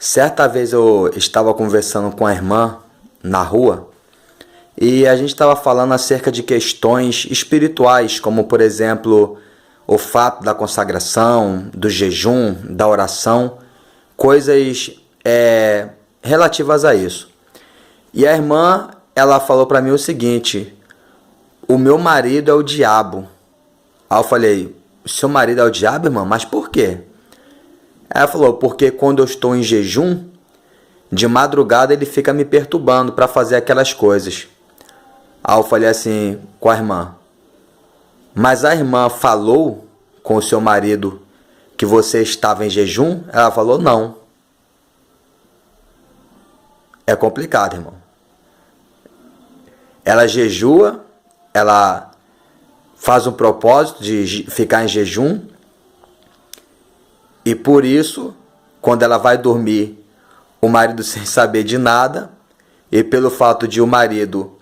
Certa vez eu estava conversando com a irmã na rua e a gente estava falando acerca de questões espirituais, como por exemplo o fato da consagração, do jejum, da oração, coisas relativas a isso. E a irmã, ela falou para mim o seguinte: o meu marido é o diabo. Aí eu falei: o seu marido é o diabo, irmã? Mas por quê? Ela falou: porque quando eu estou em jejum, de madrugada ele fica me perturbando para fazer aquelas coisas. Aí eu falei assim com a irmã: mas a irmã falou com o seu marido que você estava em jejum? Ela falou: não. É complicado, irmão. Ela jejua, ela faz um propósito de ficar em jejum, e por isso, quando ela vai dormir, o marido sem saber de nada, e pelo fato de o marido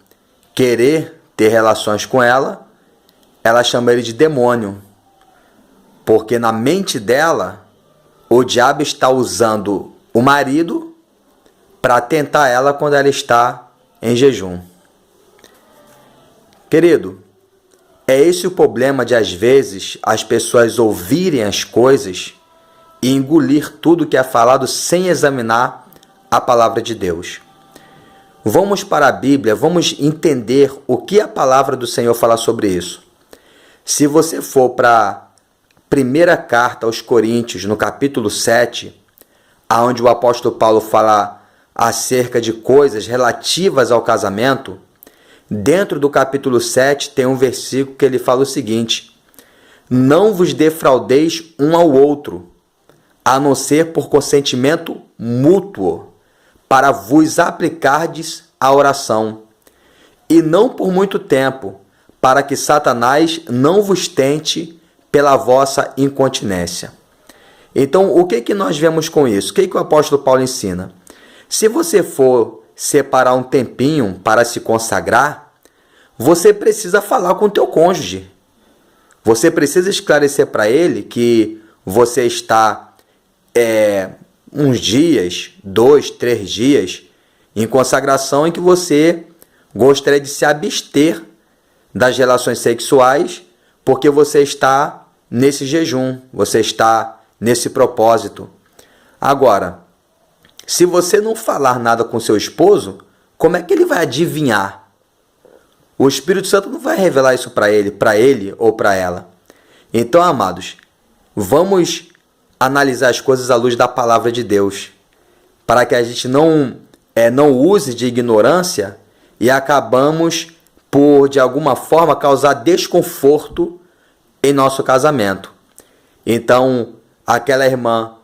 querer ter relações com ela, ela chama ele de demônio. Porque na mente dela, o diabo está usando o marido para tentar ela quando ela está em jejum. Querido, é esse o problema de às vezes as pessoas ouvirem as coisas e engolir tudo que é falado sem examinar a palavra de Deus. Vamos para a Bíblia, vamos entender o que a palavra do Senhor fala sobre isso. Se você for para a primeira carta aos Coríntios, no capítulo 7, onde o apóstolo Paulo fala acerca de coisas relativas ao casamento, dentro do capítulo 7 tem um versículo que ele fala o seguinte: não vos defraudeis um ao outro, a não ser por consentimento mútuo, para vos aplicardes à oração, e não por muito tempo, para que Satanás não vos tente pela vossa incontinência. Então, o que nós vemos com isso? O que o apóstolo Paulo ensina? Se você for separar um tempinho para se consagrar, você precisa falar com o teu cônjuge. Você precisa esclarecer para ele que você está uns dias, 2, 3 dias, em consagração, em que você gostaria de se abster das relações sexuais, porque você está nesse jejum, você está nesse propósito. Agora, se você não falar nada com seu esposo, como é que ele vai adivinhar? O Espírito Santo não vai revelar isso para ele ou para ela. Então, amados, vamos analisar as coisas à luz da palavra de Deus, para que a gente não use de ignorância e acabamos por, de alguma forma, causar desconforto em nosso casamento. Então, aquela irmã,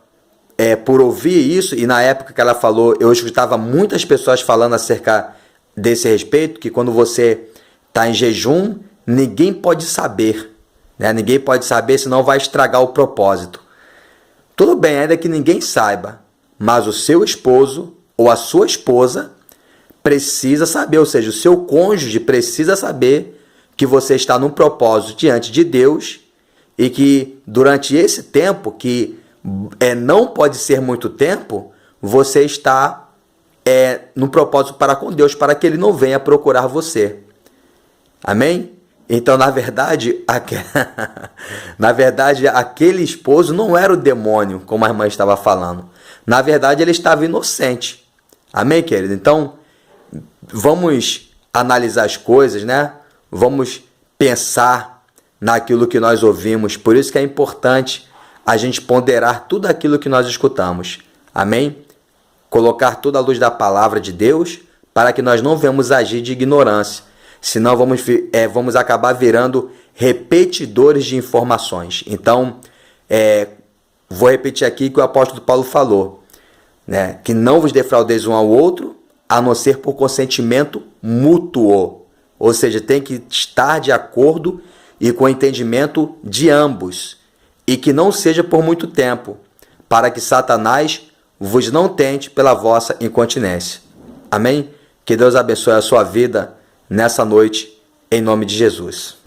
por ouvir isso, e na época que ela falou, eu escutava muitas pessoas falando acerca desse respeito, que quando você está em jejum, ninguém pode saber, né? Ninguém pode saber, senão vai estragar o propósito. Tudo bem, ainda que ninguém saiba, mas o seu esposo ou a sua esposa precisa saber, ou seja, o seu cônjuge precisa saber que você está num propósito diante de Deus e que durante esse tempo, que não pode ser muito tempo, você está no propósito para com Deus, para que Ele não venha procurar você. Amém? Então, na verdade, aquele esposo não era o demônio, como a irmã estava falando. Na verdade, ele estava inocente. Amém, querido? Então, vamos analisar as coisas, né? Vamos pensar naquilo que nós ouvimos. Por isso que é importante a gente ponderar tudo aquilo que nós escutamos. Amém? Colocar tudo à luz da palavra de Deus, para que nós não venhamos agir de ignorância. Senão vamos acabar virando repetidores de informações. Então, vou repetir aqui que o apóstolo Paulo falou, né? Que não vos defraudeis um ao outro, a não ser por consentimento mútuo. Ou seja, tem que estar de acordo e com entendimento de ambos. E que não seja por muito tempo, para que Satanás vos não tente pela vossa incontinência. Amém? Que Deus abençoe a sua vida nessa noite, em nome de Jesus.